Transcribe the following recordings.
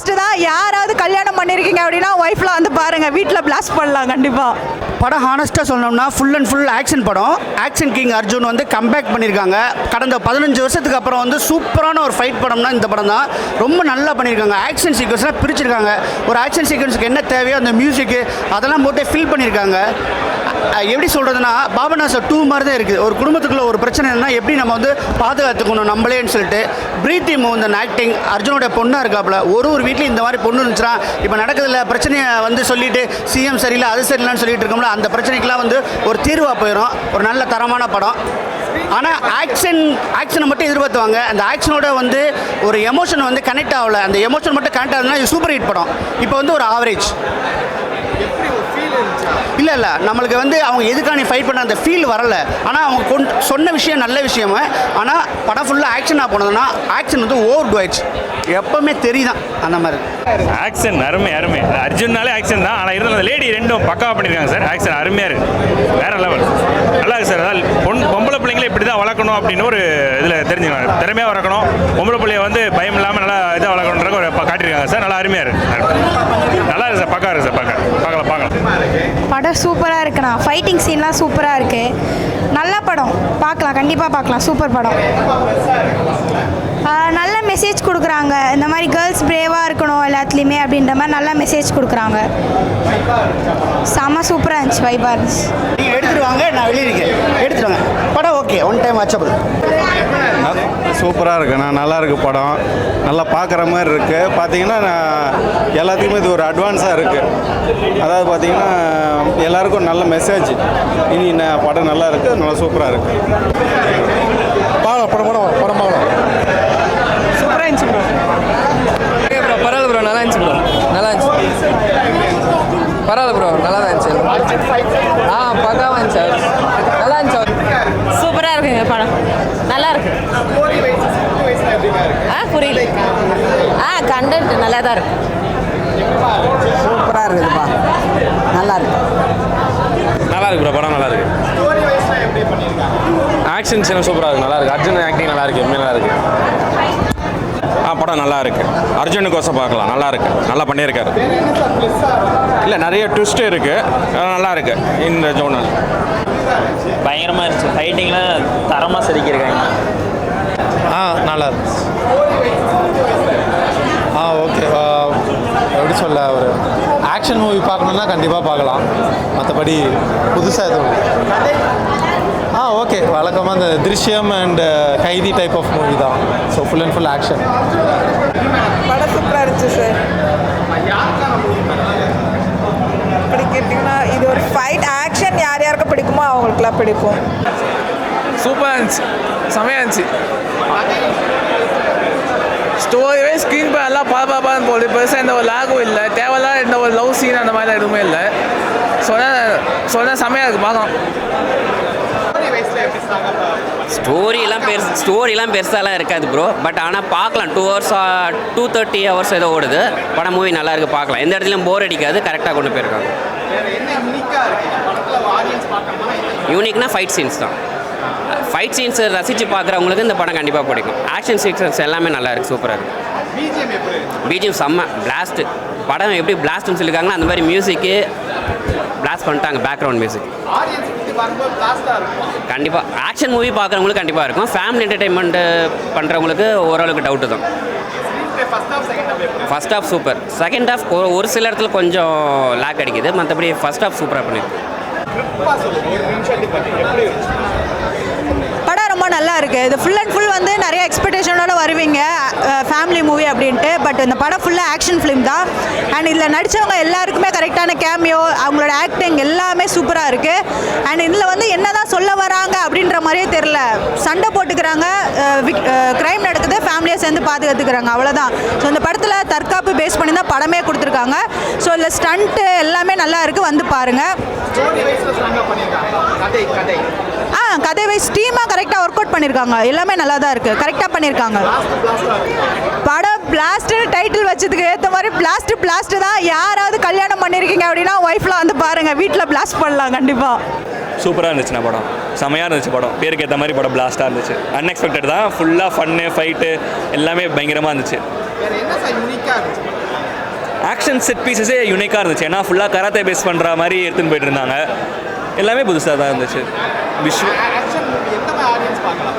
Blast தான். யாராவது கல்யாணம் பண்ணியிருக்கீங்க அப்படின்னா ஒய்ஃப்லாம் வந்து பாருங்கள், வீட்டில் பிளாஸ்ட் பண்ணலாம் கண்டிப்பாக. படம் ஹானஸ்ட்டாக சொல்லணும்னா ஃபுல் அண்ட் ஃபுல் ஆக்ஷன் படம். ஆக்ஷன் கிங் அர்ஜுன் வந்து கம்பேக் பண்ணியிருக்காங்க. கடந்த 15 வருஷத்துக்கு அப்புறம் வந்து சூப்பரான ஒரு ஃபைட் படம்னா இந்த படம் தான். ரொம்ப நல்லா பண்ணியிருக்காங்க. ஆக்ஷன் சீக்வன்ஸ்லாம் பிரிச்சிருக்காங்க. ஒரு ஆக்ஷன் சீக்வன்ஸுக்கு என்ன தேவையோ அந்த மியூசிக்கு அதெல்லாம் போட்டு ஃபில் பண்ணியிருக்காங்க. எப்படி சொல்கிறதுனா பாபநாசம் 2 மாதிரி தான் இருக்குது. ஒரு குடும்பத்துக்குள்ள ஒரு பிரச்சனைனா எப்படி நம்ம வந்து பாதுகாத்துக்கணும் நம்மளேன்னு சொல்லிட்டு பிரீத்தி மோகன் ஆக்டிங். அர்ஜுனோட பொண்ணாக இருக்காப்புல. ஒரு வீட்லையும் இந்த மாதிரி பொண்ணு இருந்துச்சுன்னா இப்போ நடக்கிறதுல பிரச்சனையை வந்து சொல்லிட்டு சிஎம் சரியில்லை அது சரியில்லைன்னு சொல்லிட்டு இருக்கோம்ல, அந்த பிரச்சனைக்கெலாம் வந்து ஒரு தீர்வாக போயிடும். ஒரு நல்ல தரமான படம். ஆனால் ஆக்ஷனை மட்டும் எதிர்பார்த்துவாங்க. அந்த ஆக்ஷனோட வந்து ஒரு எமோஷன் வந்து கனெக்ட் ஆகலை. அந்த எமோஷன் மட்டும் கனெக்ட் ஆகுதுன்னா இது சூப்பர் ஹிட் படம். இப்போ வந்து ஒரு ஆவரேஜ். இல்லை நம்மளுக்கு வந்து அவங்க எதுக்காக ஃபைட் பண்ண அந்த ஃபீல் வரலை. ஆனால் அவங்க சொன்ன விஷயம் நல்ல விஷயம். ஆனால் படம் ஃபுல்லாக ஆக்ஷனாக போனதுன்னா ஆக்ஷன் வந்து ஓவர் டூ எப்போவுமே தெரியுதான் அந்த மாதிரி. ஆக்ஷன் அருமை அர்ஜுன்னாலே ஆக்ஷன் தான். ஆனால் இருந்தாலும் அந்த லேடி ரெண்டும் பக்காவாக பண்ணியிருக்காங்க சார். ஆக்ஷன் அருமையாக இருக்குது, வேறு லெவல். நல்லா இருக்குது சார். அதாவது பொம்பளை பிள்ளைங்களை இப்படி தான் வளர்க்கணும் அப்படின்னு ஒரு இதில் தெரிஞ்சுக்கணும். திறமையாக வளர்க்கணும். பொம்பளை பிள்ளைய வந்து பயம் இல்லாமல் நல்லா இதாக வளர்க்கணுன்ற ஒரு காட்டியிருக்காங்க சார். நல்லா அருமையாக இருக்குது. நல்லா இருக்குது சார். பக்கா இருக்குது சார். பார்க்கலாம். படம் சூப்பராக இருக்குண்ணா. ஃபைட்டிங் சீன்லாம் சூப்பராக இருக்குது. நல்ல படம், பார்க்கலாம், கண்டிப்பாக பார்க்கலாம். சூப்பர் படம். நல்ல மெசேஜ் கொடுக்குறாங்க. இந்த மாதிரி கேர்ள்ஸ் பிரேவாக இருக்கணும் எல்லாத்துலேயுமே அப்படின்ற மாதிரி நல்ல மெசேஜ் கொடுக்குறாங்க. செம்ம சூப்பராக இருந்துச்சு, வைபாக இருந்துச்சு. நீங்கள் எடுத்துகிட்டு வாங்க, நான் வெளியிருக்கேன். எடுத்துகிட்டு வாங்க. படம் ஓகே, ஒன் டைம் வாட்சபிள். சூப்பராக இருக்குண்ணா. நல்லா இருக்குது படம். நல்லா பார்க்குற மாதிரி இருக்குது. பார்த்தீங்கன்னா எல்லாத்துக்குமே இது ஒரு அட்வான்ஸாக இருக்குது. அதாவது பார்த்தீங்கன்னா எல்லாருக்கும் நல்ல மெசேஜ். இனி படம் நல்லா இருக்குது, நல்லா சூப்பராக இருக்குது. படம் பார்க்கலாம். சூப்பராக இருந்துச்சு ப்ரோ. ப்ரோ பரவாயில்ல ப்ரோ, நல்லா இருந்துச்சு ப்ரோ. நல்லா இருந்துச்சு. பரவாயில்ல ப்ரோ, நல்லா தான் இருந்துச்சு. பக்காவாக இருந்துச்சு. நல்லா இருந்துச்சு. சூப்பராக இருக்குங்க படம். நல்லா இருக்கு. புரியல. கண்டென்ட் நல்லா தான் இருக்கு. சூப்பராக இருக்குதுப்பா. நல்லா இருக்கு ப்ரோ. படம் நல்லா இருக்கு. ஆக்ஷன் சீன் சூப்பராக இருக்குது. நல்லா இருக்குது. அர்ஜுன் ஆக்டிங் நல்லா இருக்குது. நல்லா இருக்குது. படம் நல்லா இருக்குது. அர்ஜுனுக்கோசம் பார்க்கலாம். நல்லா இருக்குது. நல்லா பண்ணியிருக்காரு. இல்லை நிறைய ட்விஸ்ட் இருக்குது. நல்லா இருக்குது. இந்த ஜோனல் பயங்கரமாக இருந்துச்சு. ஃபைட்டிங்லாம் தரமாக செதுக்கியிருக்காங்க. நல்லா இருந்துச்சு. ஓகே. எப்படி சொல்ல, ஒரு ஆக்ஷன் மூவி பார்க்கணுன்னா கண்டிப்பாக பார்க்கலாம். மற்றபடி புதுசாக எதுவும் ஓகே. வழக்கமாக இந்த திருஷ்யம் அண்ட் கைதி டைப் ஆஃப் மூவி தான். So full and full action. படம் சூப்பராக இருந்துச்சு சார். அப்படி கேட்டிங்கன்னா இது ஒரு ஃபைட் ஆக்ஷன் யாருக்கு பிடிக்குமோ அவங்களுக்குலாம் பிடிக்கும். சூப்பராக இருந்துச்சு. செமையாக இருந்துச்சு. ஸ்டோரி வைஸ் ஸ்க்ரீன் பிளே எல்லாம் பாப்பான்னு போகுது. பெருசாக எந்த ஒரு லாகும் இல்லை. தேவையில்லாம் எந்த ஒரு லவ் சீன் அந்த மாதிரிலாம் எதுவுமே இல்லை. சொன்னால் செமையாக இருக்குது, பார்க்கலாம். ஸ்டோரிலாம் பெருசாலாம் இருக்காது ப்ரோ. பட் ஆனால் பார்க்கலாம். 230 ஹவர்ஸ் ஏதோ ஓடுது படம். மூவி நல்லா இருக்குது, பார்க்கலாம். எந்த இடத்துலையும் போர் அடிக்காது. கரெக்டாக கொண்டு போயிருக்காங்க. யூனிக்னா ஃபைட் சீன்ஸ் தான். ஃபைட் சீன்ஸ் ரசித்து பார்க்குறவங்களுக்கு இந்த படம் கண்டிப்பாக பிடிக்கும். ஆக்ஷன் சீக்வன்ஸ் எல்லாமே நல்லா இருக்குது, சூப்பராக இருக்குது. பிஜிஎம் செம்ம பிளாஸ்ட்டு. படம் எப்படி பிளாஸ்ட்னு சொல்லியிருக்காங்கன்னா அந்த மாதிரி மியூசிக்கு பிளாஸ்ட் பண்ணிட்டாங்க. பேக்ரவுண்ட் மியூசிக் கண்டிப்பாக ஆக்ஷன் மூவி பார்க்குறவங்களுக்கு கண்டிப்பாக இருக்கும். ஃபேமிலி என்டர்டெயின்மெண்ட் பண்ணுறவங்களுக்கு ஓரளவுக்கு டவுட்டு தான். First half super. Second half ஒரு சில இடத்துல கொஞ்சம் லேக் அடிக்குது. மற்றபடி ஃபர்ஸ்ட் ஹாஃப் சூப்பராக பண்ணியிருக்கு. படம் ரொம்ப நல்லா இருக்குது. இது ஃபுல் அண்ட் ஃபுல் வந்து நிறைய எக்ஸ்பெக்டேஷனோட வருவீங்க ஃபேமிலி மூவி அப்படின்ட்டு. பட் இந்த படம் ஃபுல்லாக ஆக்ஷன் ஃபிலிம் தான். அண்ட் இதில் நடித்தவங்க எல்லாருக்குமே கரெக்டான கேமியோ, அவங்களோட ஆக்டிங் எல்லாமே சூப்பராக இருக்குது. அண்ட் இதில் வந்து என்ன தான் சொல்ல வராங்க அப்படின்ற மாதிரியே தெரில. சண்டை போட்டுக்கிறாங்க, க்ரைம் நடக்குது, ஃபேமிலியை சேர்ந்து பாதுகாத்துக்கிறாங்க, அவ்வளோதான். ஸோ இந்த படத்தில் தற்காப்பு பேஸ் பண்ணி தான் படமே கொடுத்துருக்காங்க. ஸோ இதில் ஸ்டண்ட்டு எல்லாமே நல்லா இருக்குது, வந்து பாருங்கள். கதை வைஸ் டீமாக கரெக்டாக ஒர்க் அவுட் பண்ணியிருக்காங்க. எல்லாமே நல்லா தான் இருக்குது, கரெக்டாக பண்ணியிருக்காங்க. படம் பிளாஸ்ட்னு டைட்டில் வச்சதுக்கு ஏற்ற மாதிரி பிளாஸ்ட் தான். யாராவது கல்யாணம் பண்ணியிருக்கீங்க அப்படின்னா ஒய்ஃப்லாம் வந்து பாருங்கள், வீட்டில் பிளாஸ்ட் பண்ணலாம் கண்டிப்பாக. சூப்பராக இருந்துச்சுண்ணா படம். செமையாக இருந்துச்சு படம். பேருக்கு ஏற்ற மாதிரி படம் பிளாஸ்ட்டாக இருந்துச்சு. அன்எக்ஸ்பெக்டட் தான். ஃபுல்லாக ஃபன்னு, ஃபைட்டு எல்லாமே பயங்கரமாக இருந்துச்சு. ஆக்ஷன் செட் பீசஸே யூனிக்காக இருந்துச்சு. ஏன்னா ஃபுல்லாக கராத்தே பேஸ் பண்ணுற மாதிரி எடுத்துன்னு போயிட்டு இருந்தாங்க. எல்லாமே புதுசாக தான் இருந்துச்சு.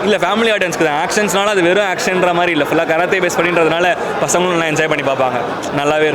இல்லை ஃபேமிலி ஆடியன்ஸ்க்கு தான். ஆக்ஷன்ஸ்னால அது வெறும் ஆக்ஷன்ற மாதிரி இல்லை, ஃபுல்லாக கராத்தே பேஸ் பண்ணின்றதுனால பசங்களும் நல்லா என்ஜாய் பண்ணி பார்ப்பாங்க. நல்லாவே